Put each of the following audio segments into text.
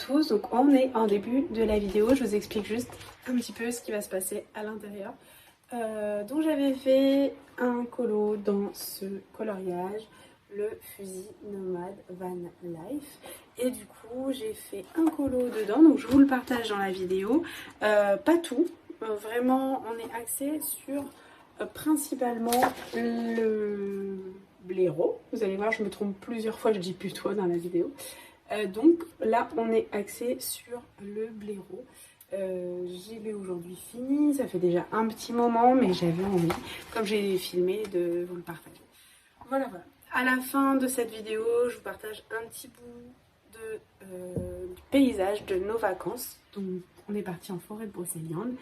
tous, donc on est en début de la vidéo, je vous explique juste un petit peu ce qui va se passer à l'intérieur. Donc j'avais fait un colo dans ce coloriage, le fusil nomade van life, et du coup j'ai fait un colo dedans, donc je vous le partage dans la vidéo, pas tout, vraiment on est axé sur principalement le blaireau. Vous allez voir, je me trompe plusieurs fois, je dis plutôt dans la vidéo. Donc là, on est axé sur le blaireau. J'y vais aujourd'hui fini, ça fait déjà un petit moment, mais j'avais envie, comme j'ai filmé, de vous le partager. Voilà, voilà. À la fin de cette vidéo, je vous partage un petit bout du paysage de nos vacances. Donc, on est parti en forêt de Brocéliande.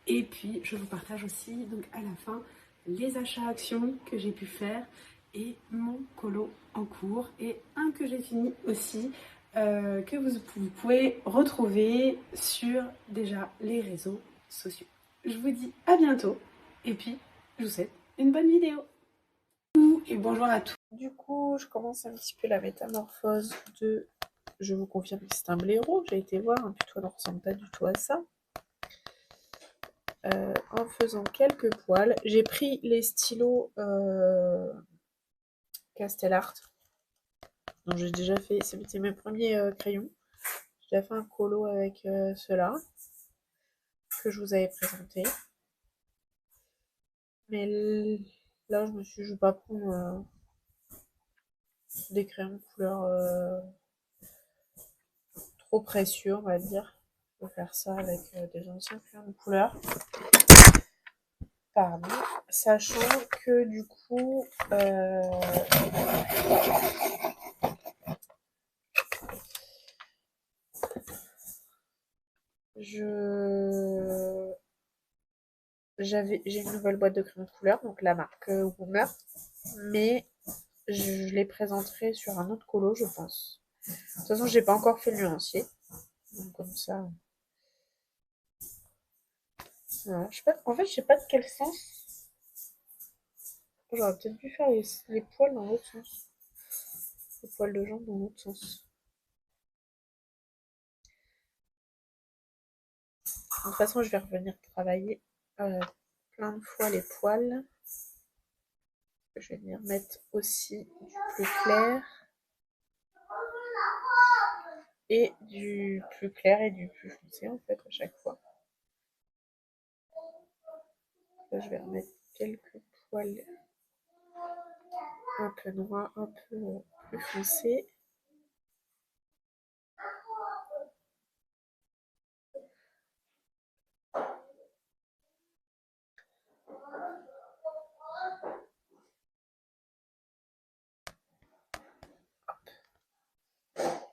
Et puis, je vous partage aussi, donc à la fin, les achats actions que j'ai pu faire et mon colo en cours et un que j'ai fini aussi, que vous pouvez retrouver sur déjà les réseaux sociaux. Je vous dis à bientôt et puis je vous souhaite une bonne vidéo. Et bonjour à tous. Du coup, je commence un petit peu la métamorphose de... Je vous confirme que c'est un blaireau. J'ai été voir, un putois ne ressemble pas du tout à ça. En faisant quelques poils, j'ai pris les stylos Castellart. Donc j'ai déjà fait, c'était mes premiers crayons. J'ai déjà fait un colo avec ceux-là que je vous avais présenté. Mais là, je me suis dit, je ne vais pas prendre des crayons de couleur trop précieux, on va dire. Je vais faire ça avec des anciens crayons de couleur. Pardon. Sachant que du coup, j'ai une nouvelle boîte de crayons de couleur, donc la marque Woomer, mais je les présenterai sur un autre colo, je pense. De toute façon, j'ai pas encore fait le nuancier, donc comme ça. Voilà. Je sais pas, en fait, je sais pas de quel sens. J'aurais peut-être dû faire les poils dans l'autre sens. Les poils de jambes dans l'autre sens. De toute façon, je vais revenir travailler plein de fois les poils. Je vais venir mettre aussi du plus clair et du plus clair et du plus foncé en fait à chaque fois. Là, je vais remettre quelques poils un peu noirs, un peu plus foncés.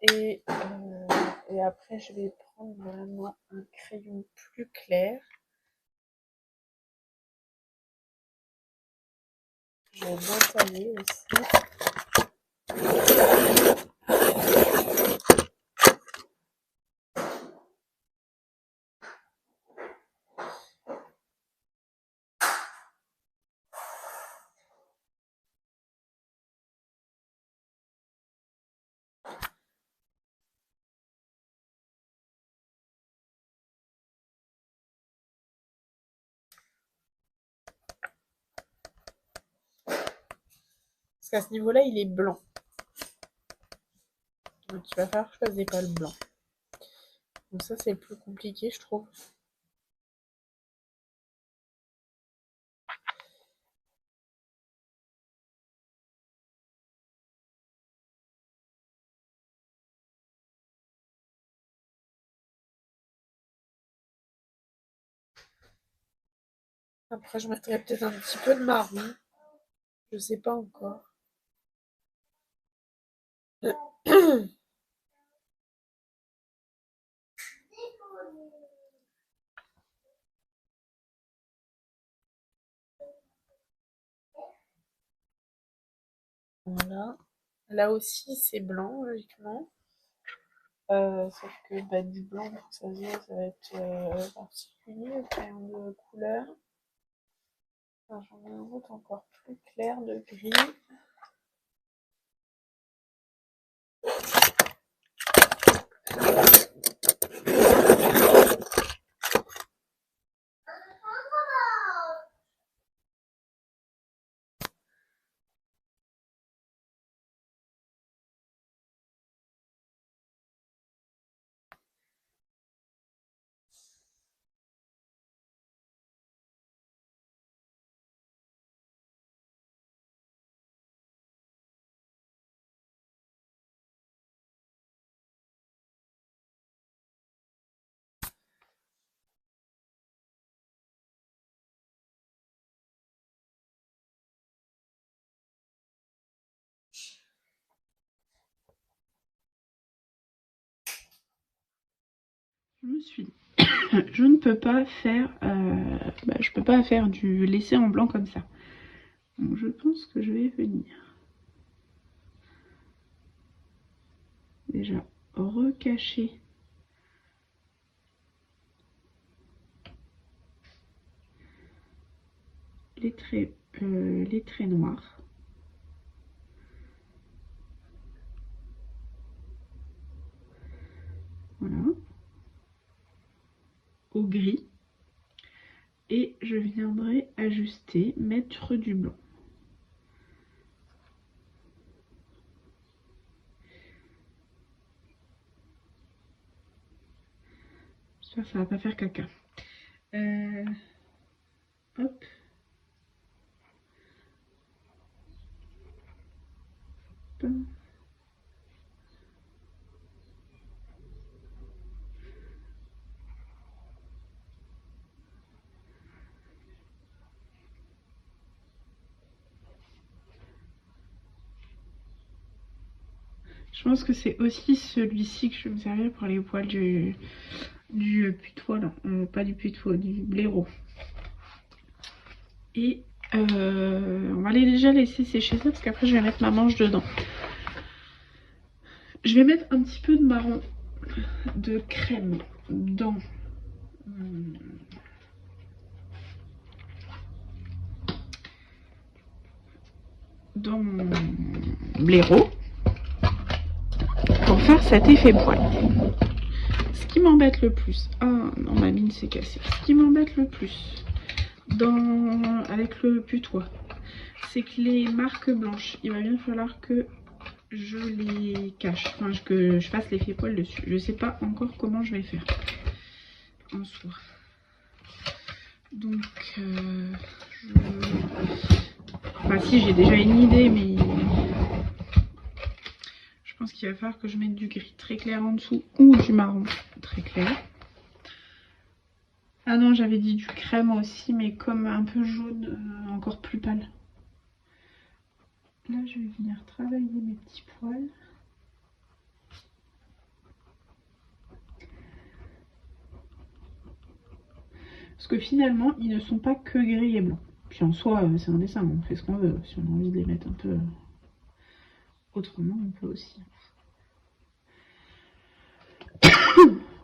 Et après, je vais prendre vraiment un crayon plus clair. Je vais bien tailler aussi. Parce qu'à ce niveau-là, il est blanc. Donc il va falloir que je fasse des poils blancs. Donc ça, c'est le plus compliqué, je trouve. Après, je mettrai peut-être un petit peu de marron. Je sais pas encore. Voilà. Là aussi, c'est blanc, logiquement. Sauf que bah, du blanc, pour que ça se voit, ça va être particulier, le crayon de couleur. Enfin, j'en ai un autre encore plus clair de gris. je me suis dit, je ne peux pas faire, je peux pas faire du laisser en blanc comme ça. Donc je pense que je vais venir déjà recacher les traits noirs. Voilà. Au gris. Et je viendrai ajuster, mettre du blanc. J'espère que ça va pas faire caca. Hop. Je pense que c'est aussi celui-ci que je vais me servir pour les poils du putois là. Pas du putois, du blaireau. Et on va déjà laisser sécher ça parce qu'après je vais mettre ma manche dedans. Je vais mettre un petit peu de marron de crème dans mon blaireau pour faire cet effet poil. Ce qui m'embête le plus, ah non ma mine s'est cassée, ce qui m'embête le plus avec le putois, c'est que les marques blanches, il va bien falloir que je les cache, enfin que je fasse l'effet poil dessus. Je sais pas encore comment je vais faire en soi. Donc enfin si, j'ai déjà une idée, mais je pense qu'il va falloir que je mette du gris très clair en dessous ou du marron très clair. Ah non, j'avais dit du crème aussi, mais comme un peu jaune, encore plus pâle. Là, je vais venir travailler mes petits poils. Parce que finalement, ils ne sont pas que gris et blanc. Puis en soi, c'est un dessin, on fait ce qu'on veut. Si on a envie de les mettre un peu autrement, on peut aussi.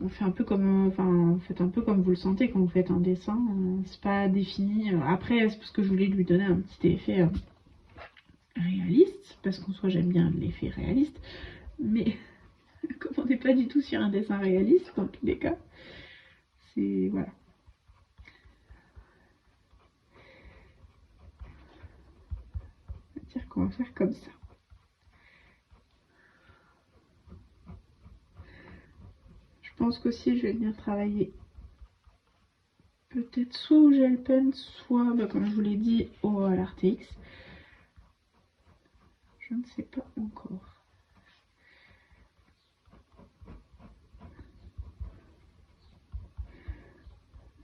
On fait un peu comme, enfin, faites un peu comme vous le sentez quand vous faites un dessin. C'est pas défini. Après, c'est parce que je voulais lui donner un petit effet réaliste, parce qu'en soi, j'aime bien l'effet réaliste. Mais comme on n'est pas du tout sur un dessin réaliste, dans tous les cas, c'est voilà. On va dire qu'on va faire comme ça. Je pense qu'aussi je vais venir travailler peut-être soit au gel pen, soit comme je vous l'ai dit à l'Artix. Je ne sais pas encore.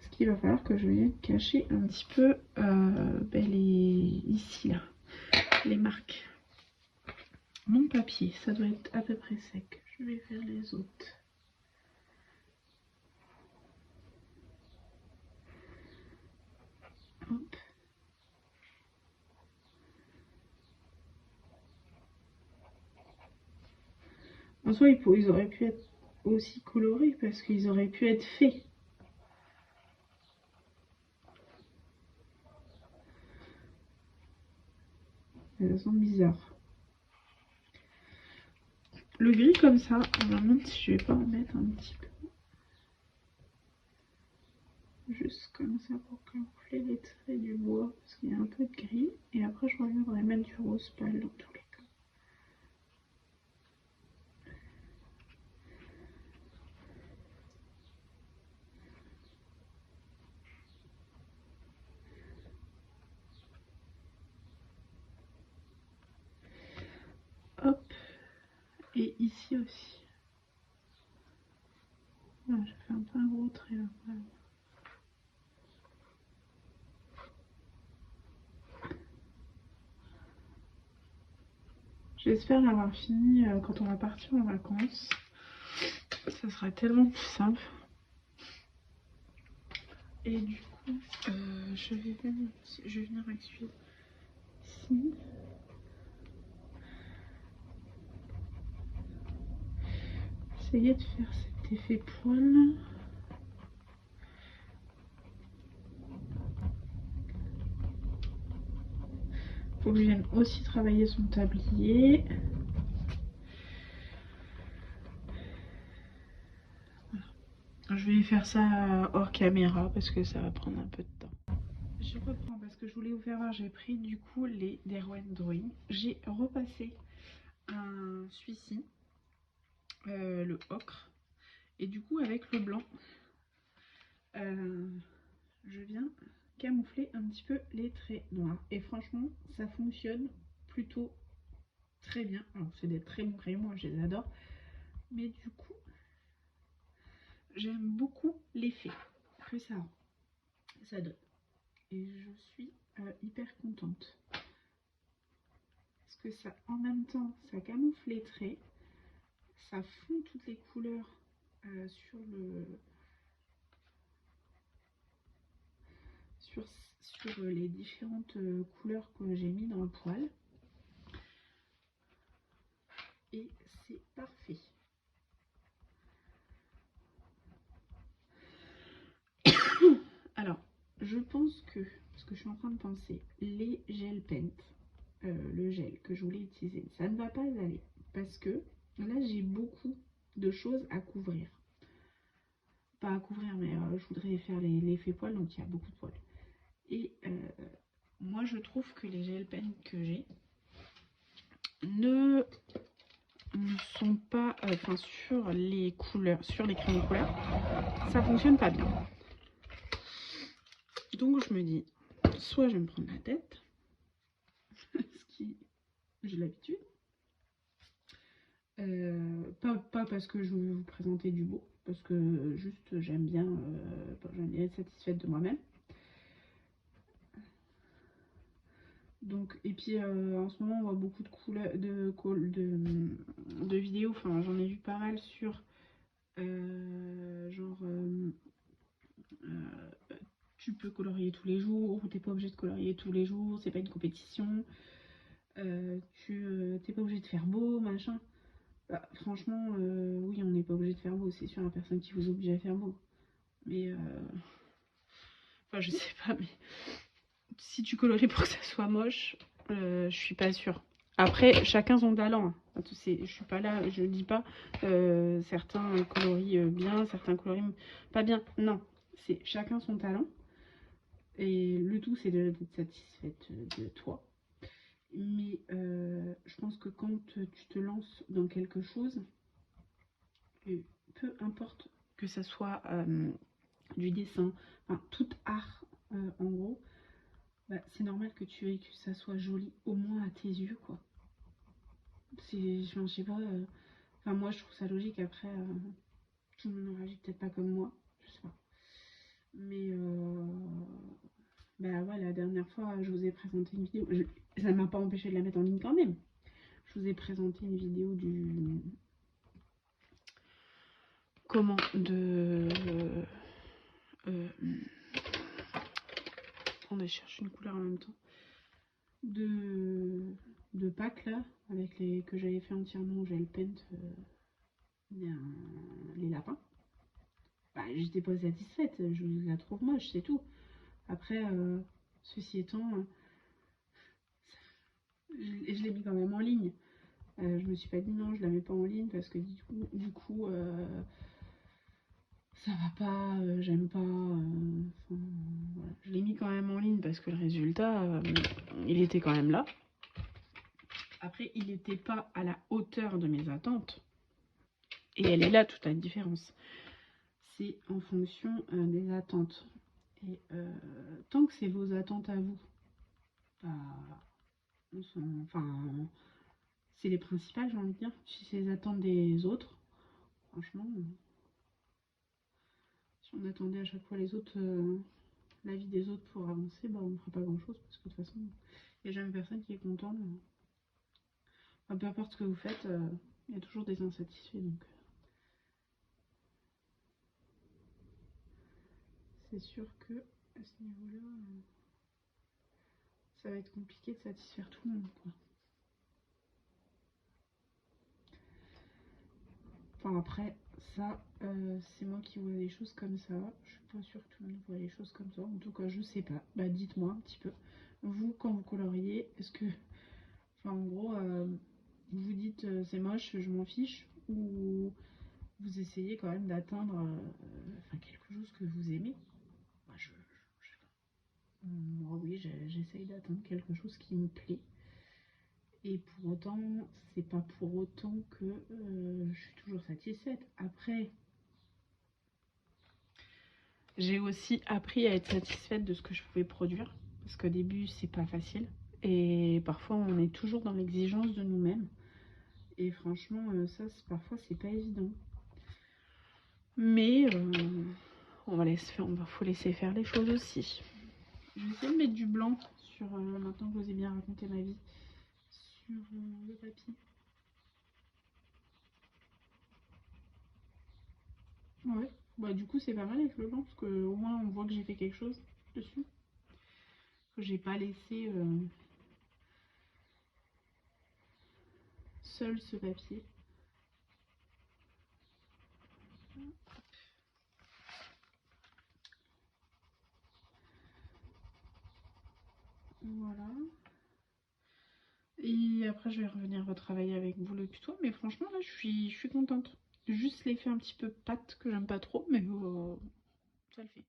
Ce qu'il va falloir que je vienne cacher un petit peu ici là, les marques. Mon papier, ça doit être à peu près sec. Je vais faire les autres. Hop. En soi, ils auraient pu être aussi colorés parce qu'ils auraient pu être faits. Mais ça semble bizarre. Le gris comme ça, on va me si je vais pas en mettre un petit peu. Juste comme ça pour camoufler les traits du bois parce qu'il y a un peu de gris. Et après je reviendrai mettre du rose pâle dans tous les cas. Hop. Et ici aussi. Voilà, j'ai fait un peu un gros trait là quand même. J'espère avoir fini quand on va partir en vacances. Ça sera tellement plus simple. Et du coup, je vais venir essuyer ici. Essayer de faire cet effet poil. Faut que je vienne aussi travailler son tablier. Voilà. Je vais faire ça hors caméra parce que ça va prendre un peu de temps. Je reprends parce que je voulais vous faire voir, j'ai pris du coup les Derwent Drawing. J'ai repassé celui-ci, le ocre. Et du coup avec le blanc, je viens camoufler un petit peu les traits noirs. Et franchement, ça fonctionne plutôt très bien. Alors c'est des très bons crayons, moi je les adore. Mais du coup, j'aime beaucoup l'effet que ça donne. Et je suis hyper contente. Parce que ça, en même temps, ça camoufle les traits. Ça fond toutes les couleurs sur les différentes couleurs que j'ai mis dans le poil. Et c'est parfait. Alors, je pense que, parce que je suis en train de penser, les gel paint, le gel que je voulais utiliser, ça ne va pas aller. Parce que là, j'ai beaucoup de choses à couvrir. Pas à couvrir, mais je voudrais faire l'effet poil, donc il y a beaucoup de poils. Et moi, je trouve que les gel paint que j'ai ne sont pas, enfin sur les couleurs, sur les crayons de couleur, ça fonctionne pas bien. Donc je me dis, soit je vais me prendre la tête, ce qui j'ai l'habitude, pas parce que je veux vous présenter du beau, parce que juste j'aime bien être satisfaite de moi-même. Donc, et puis en ce moment on voit beaucoup de couleurs, de vidéos, enfin j'en ai vu pas mal sur genre tu peux colorier tous les jours, ou t'es pas obligé de colorier tous les jours, c'est pas une compétition, t'es pas obligé de faire beau, machin. Bah, franchement, oui, on n'est pas obligé de faire beau, c'est sûr, la personne qui vous oblige à faire beau. Mais, enfin, je sais pas, mais si tu colories pour que ça soit moche, je suis pas sûre. Après, chacun son talent. Hein. Je suis pas là, je dis pas certains colorient bien, certains colorient pas bien. Non, c'est chacun son talent. Et le tout, c'est d'être satisfaite de toi. Mais je pense que quand tu te lances dans quelque chose, peu importe que ça soit du dessin, enfin tout art en gros, bah, c'est normal que tu veuilles que ça soit joli, au moins à tes yeux, quoi. Je sais pas, enfin moi je trouve ça logique, après tout le monde ne réagit peut-être pas comme moi, je sais pas. Mais bah ouais, la dernière fois je vous ai présenté une vidéo, ça ne m'a pas empêché de la mettre en ligne quand même. Je vous ai présenté une vidéo du... Comment de... attendez, je cherche une couleur en même temps. De Pâques là, avec les que j'avais fait entièrement gel paint les lapins. Bah, j'étais pas satisfaite, je la trouve moche, c'est tout. Après, ceci étant, je l'ai mis quand même en ligne. Je me suis pas dit non, je la mets pas en ligne parce que du coup ça va pas, j'aime pas. Voilà. Je l'ai mis quand même en ligne parce que le résultat, il était quand même là. Après, il n'était pas à la hauteur de mes attentes. Et elle est là toute la différence. C'est en fonction des attentes. Et tant que c'est vos attentes à vous, bah, enfin, c'est les principales, j'ai envie de dire. Si c'est les attentes des autres, franchement, si on attendait à chaque fois les autres, l'avis des autres pour avancer, bah, on ne fera pas grand chose parce que de toute façon, il n'y a jamais personne qui est content. Enfin, peu importe ce que vous faites, il y a toujours des insatisfaits. Donc, c'est c'est sûr que à ce niveau-là, ça va être compliqué de satisfaire tout le monde, quoi. Enfin après, ça, c'est moi qui vois les choses comme ça. Je suis pas sûre que tout le monde voit les choses comme ça. En tout cas, je sais pas. Bah dites-moi un petit peu. Vous, quand vous coloriez, est-ce que... Enfin en gros, vous vous dites c'est moche, je m'en fiche, ou vous essayez quand même d'atteindre quelque chose que vous aimez. Moi, je sais pas. Moi, oui, j'essaye d'atteindre quelque chose qui me plaît. Et pour autant, c'est pas pour autant que je suis toujours satisfaite. Après, j'ai aussi appris à être satisfaite de ce que je pouvais produire. Parce qu'au début, c'est pas facile. Et parfois, on est toujours dans l'exigence de nous-mêmes. Et franchement, ça, parfois, c'est pas évident. Mais faut laisser faire les choses aussi. Je vais essayer de mettre du blanc sur, maintenant que je vous ai bien raconté ma vie, sur le papier. Ouais, bah du coup c'est pas mal avec le blanc parce que au moins on voit que j'ai fait quelque chose dessus. Que j'ai pas laissé seul ce papier. Voilà. Et après je vais revenir retravailler avec vous le tuto. Mais franchement là je suis contente. Juste l'effet un petit peu pâte que j'aime pas trop, mais ça le fait.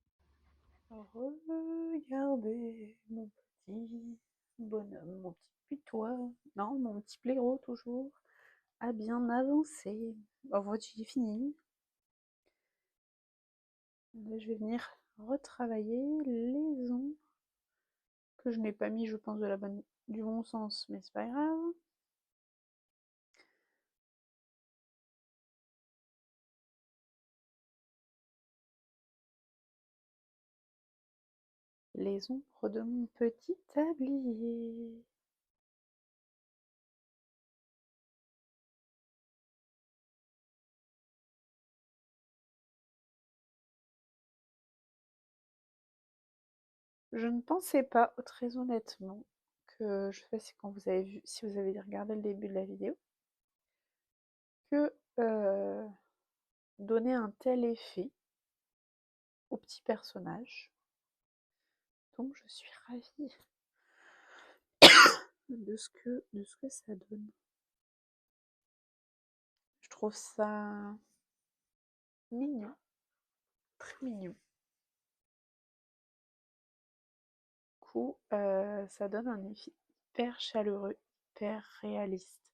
Regardez mon petit bonhomme, mon petit putois, non, mon petit blaireau toujours, a bien avancé. En fait, j'ai fini. Là, je vais venir retravailler les ongles que je n'ai pas mis, je pense, du bon sens, mais c'est pas grave. Les ombres de mon petit tablier. Je ne pensais pas, très honnêtement, que je fais, c'est quand vous avez vu, si vous avez regardé le début de la vidéo, que donner un tel effet au petit personnage. Donc je suis ravie de ce que ça donne. Je trouve ça mignon, très mignon. Du coup, ça donne un effet hyper chaleureux, hyper réaliste,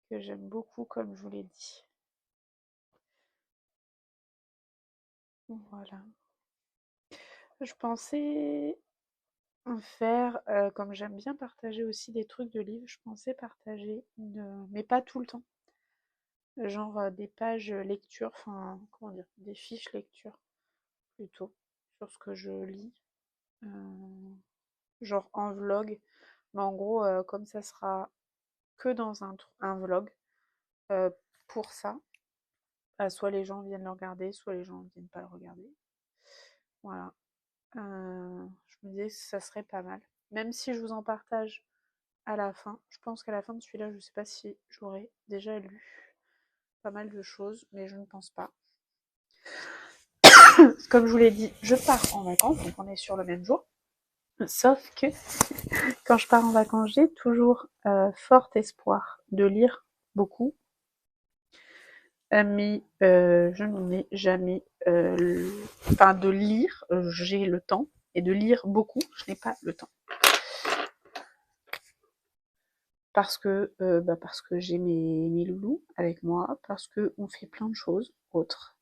que j'aime beaucoup comme je vous l'ai dit. Voilà. Je pensais en faire, comme j'aime bien partager aussi des trucs de livres, je pensais partager mais pas tout le temps. Genre des pages lecture, enfin comment dire, des fiches lecture plutôt, sur ce que je lis. Genre en vlog. Mais en gros, comme ça sera que dans un vlog, euh, pour ça, soit les gens viennent le regarder, soit les gens ne viennent pas le regarder. Voilà. Je me disais que ça serait pas mal. Même si je vous en partage à la fin. Je pense qu'à la fin de celui-là, je ne sais pas si j'aurai déjà lu pas mal de choses, mais je ne pense pas. Comme je vous l'ai dit, je pars en vacances, donc on est sur le même jour. Sauf que quand je pars en vacances, j'ai toujours fort espoir de lire beaucoup. Mais je n'en ai jamais... Enfin, de lire, j'ai le temps. Et de lire beaucoup, je n'ai pas le temps. Parce que j'ai mes loulous avec moi, parce qu'on fait plein de choses autres.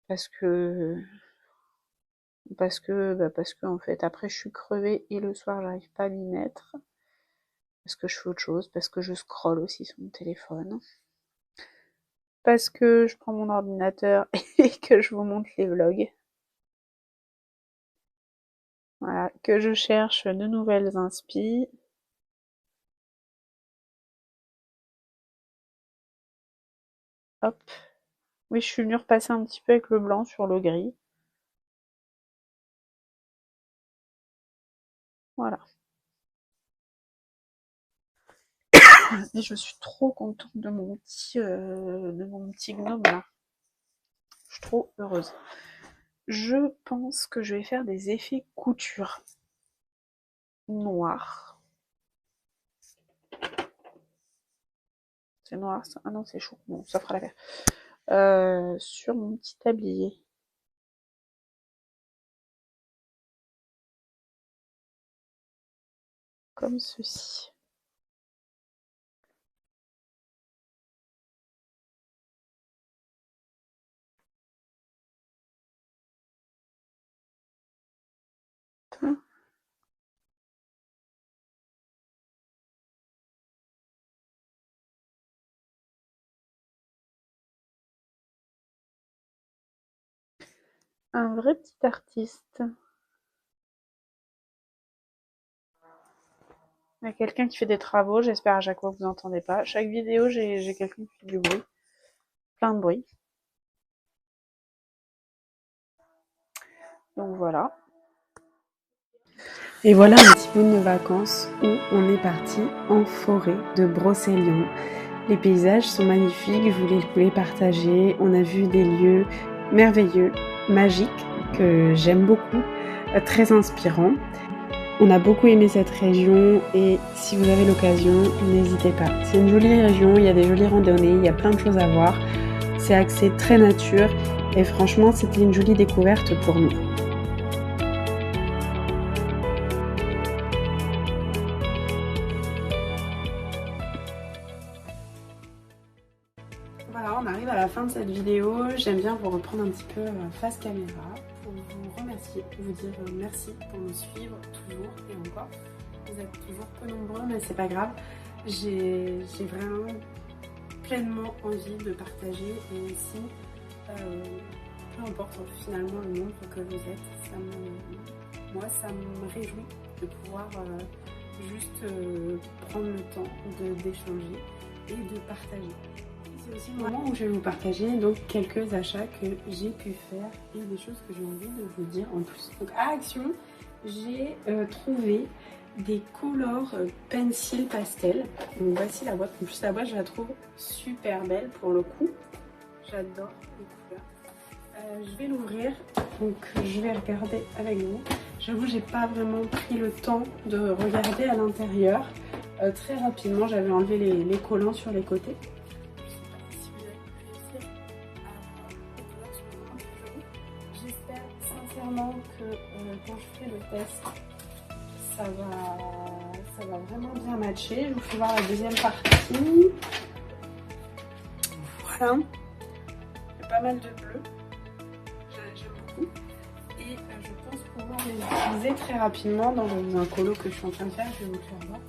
Parce que parce que en fait après je suis crevée et le soir j'arrive pas à m'y mettre parce que je fais autre chose, parce que je scrolle aussi sur mon téléphone, parce que je prends mon ordinateur et que je vous montre les vlogs, voilà, que je cherche de nouvelles inspi. Hop, oui, je suis venue repasser un petit peu avec le blanc sur le gris. Voilà. Et je suis trop contente de mon petit gnome là. Je suis trop heureuse. Je pense que je vais faire des effets couture noirs. C'est noir ça? Ah non, c'est chaud. Bon, ça fera l'affaire. Sur mon petit tablier. Comme ceci. Un vrai petit artiste. Il y a quelqu'un qui fait des travaux, j'espère à chaque fois que vous n'entendez pas. Chaque vidéo, j'ai quelqu'un qui fait du bruit. Plein de bruit. Donc voilà. Et voilà un petit peu de nos vacances où on est parti en forêt de Brocéliande. Les paysages sont magnifiques, je voulais vous les partager. On a vu des lieux merveilleux, magiques, que j'aime beaucoup, très inspirants. On a beaucoup aimé cette région et si vous avez l'occasion, n'hésitez pas. C'est une jolie région, il y a des jolies randonnées, il y a plein de choses à voir. C'est axé très nature et franchement, c'était une jolie découverte pour nous. Voilà, on arrive à la fin de cette vidéo. J'aime bien vous reprendre un petit peu face caméra pour vous remercier, vous dire merci pour nous suivre toujours et encore. Vous êtes toujours peu nombreux, mais c'est pas grave. J'ai vraiment pleinement envie de partager et ici, peu importe finalement le nombre que vous êtes, moi ça me réjouit de pouvoir juste prendre le temps d'échanger et de partager. C'est aussi le moment où je vais vous partager donc quelques achats que j'ai pu faire et des choses que j'ai envie de vous dire en plus. Donc à Action, j'ai trouvé des colors pencil pastel. Donc voici la boîte. En plus la boîte je la trouve super belle pour le coup. J'adore les couleurs. Je vais l'ouvrir, donc je vais regarder avec vous. J'avoue j'ai pas vraiment pris le temps de regarder à l'intérieur. Très rapidement j'avais enlevé les collants sur les côtés. J'espère sincèrement que quand je ferai le test, ça va vraiment bien matcher. Je vous fais voir la deuxième partie. Voilà. Il y a pas mal de bleu. J'aime beaucoup. Et je pense pouvoir les utiliser très rapidement dans un colo que je suis en train de faire. Je vais vous le faire voir.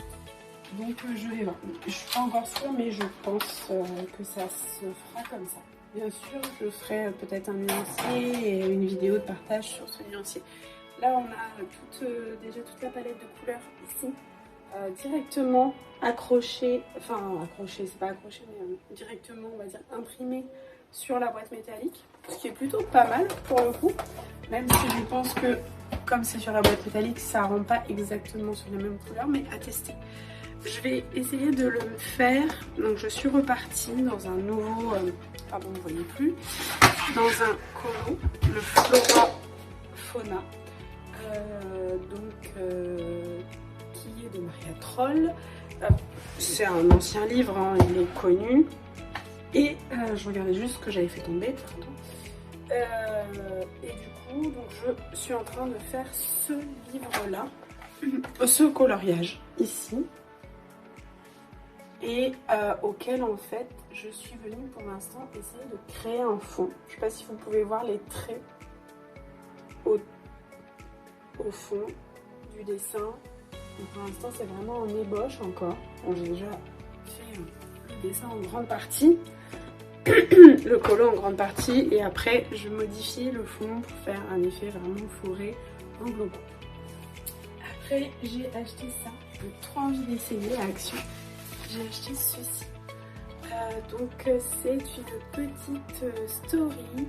Donc je vais voir. Je suis pas encore sûre, mais je pense que ça se fera comme ça. Bien sûr, je ferai peut-être un nuancier et une vidéo de partage sur ce nuancier. Là, on a déjà toute la palette de couleurs ici, directement accrochée, enfin accrochée, c'est pas accroché, mais directement, on va dire, imprimée sur la boîte métallique, ce qui est plutôt pas mal pour le coup, même si je pense que, comme c'est sur la boîte métallique, ça rend pas exactement sur les mêmes couleurs, mais à tester. Je vais essayer de le faire. Donc je suis repartie dans un nouveau, pardon, vous ne voyez plus, dans un colo, le Flora Fauna, qui est de Maria Troll. C'est un ancien livre, hein, il est connu. Et je regardais juste ce que j'avais fait tomber, pardon. Et du coup, donc, je suis en train de faire ce livre-là, ce coloriage ici. Et auquel en fait je suis venue pour l'instant essayer de créer un fond. Je ne sais pas si vous pouvez voir les traits au fond du dessin. Donc, pour l'instant c'est vraiment en ébauche encore. Bon, j'ai déjà fait le dessin en grande partie, le colo en grande partie, et après je modifie le fond pour faire un effet vraiment fourré en global. Après j'ai acheté ça, j'ai trop envie d'essayer à Action. J'ai acheté ceci. Donc c'est une petite story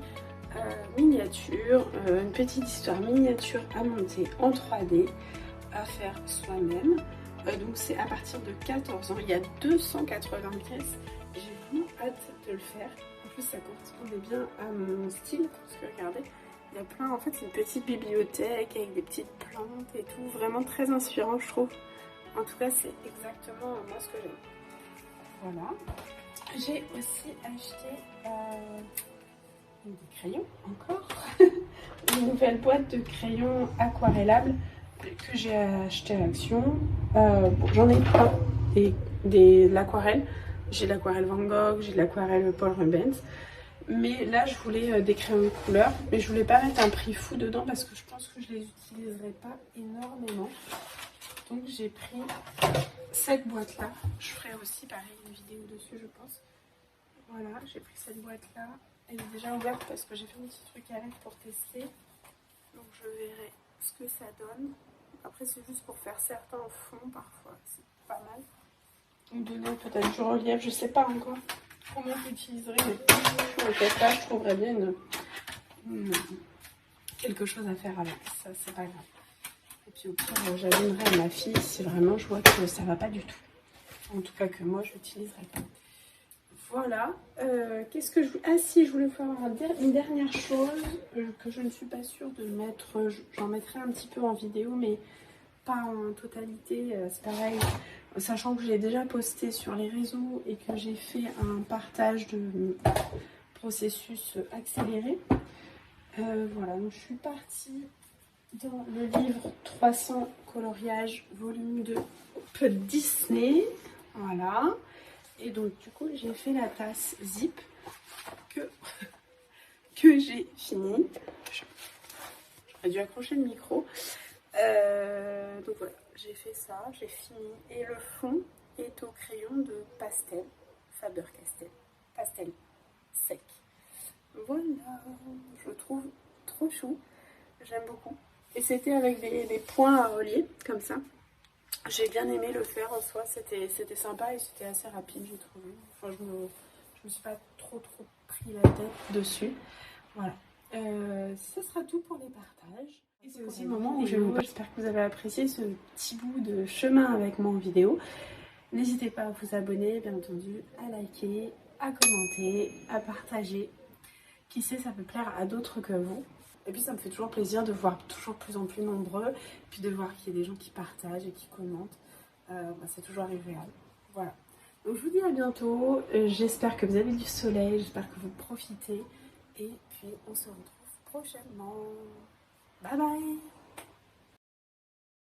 miniature, une petite histoire miniature à monter en 3D. à faire soi-même. Donc c'est à partir de 14 ans. Il y a 280 pièces. J'ai vraiment hâte de le faire. En plus ça correspondait bien à mon style. Parce que regardez, il y a plein. En fait c'est une petite bibliothèque avec des petites plantes et tout. Vraiment très inspirant je trouve. En tout cas c'est exactement moi ce que j'aime. Voilà. J'ai aussi acheté des crayons encore. Une nouvelle boîte de crayons aquarellables que j'ai acheté à Action. Bon, j'en ai plein de l'aquarelle. J'ai de l'aquarelle Van Gogh, j'ai de l'aquarelle Paul Rubens. Mais là, je voulais des crayons de couleur. Mais je voulais pas mettre un prix fou dedans parce que je pense que je les utiliserai pas énormément. Donc j'ai pris cette boîte-là. Je ferai aussi pareil une vidéo dessus, je pense. Voilà, j'ai pris cette boîte-là. Elle est déjà ouverte parce que j'ai fait un petit truc avec pour tester. Donc je verrai ce que ça donne. Après c'est juste pour faire certains fonds parfois, c'est pas mal. Donc donner peut-être du relief, je sais pas encore comment j'utiliserai. Mais peut-être là je trouverais bien quelque chose à faire avec, ça c'est pas grave. Et puis au pire j'allumerai à ma fille si vraiment je vois que ça va pas du tout. En tout cas que moi je l'utiliserai pas. Voilà, qu'est-ce que je voulais... Ah si, je voulais faire une dernière chose que je ne suis pas sûre de mettre, j'en mettrai un petit peu en vidéo, mais pas en totalité, c'est pareil, sachant que je l'ai déjà posté sur les réseaux et que j'ai fait un partage de processus accéléré. Voilà, donc je suis partie dans le livre 300 coloriages, volume 2, Disney, voilà. Et donc du coup j'ai fait la tasse zip que j'ai fini. J'aurais dû accrocher le micro. Donc voilà, j'ai fait ça, j'ai fini. Et le fond est au crayon de pastel, Faber-Castell, pastel sec. Voilà, je trouve trop chou, j'aime beaucoup. Et c'était avec des points à relier, comme ça. J'ai bien aimé le faire en soi, c'était sympa et c'était assez rapide, j'ai trouvé. Enfin, je me suis pas trop pris la tête dessus. Voilà. Ce sera tout pour les partages. Et c'est aussi le moment où j'espère que vous avez apprécié ce petit bout de chemin avec moi en vidéo. N'hésitez pas à vous abonner, bien entendu, à liker, à commenter, à partager. Qui sait, ça peut plaire à d'autres que vous. Et puis ça me fait toujours plaisir de voir toujours plus en plus nombreux, puis de voir qu'il y a des gens qui partagent et qui commentent. C'est toujours agréable. Voilà. Donc je vous dis à bientôt. J'espère que vous avez du soleil, j'espère que vous profitez. Et puis on se retrouve prochainement. Bye bye!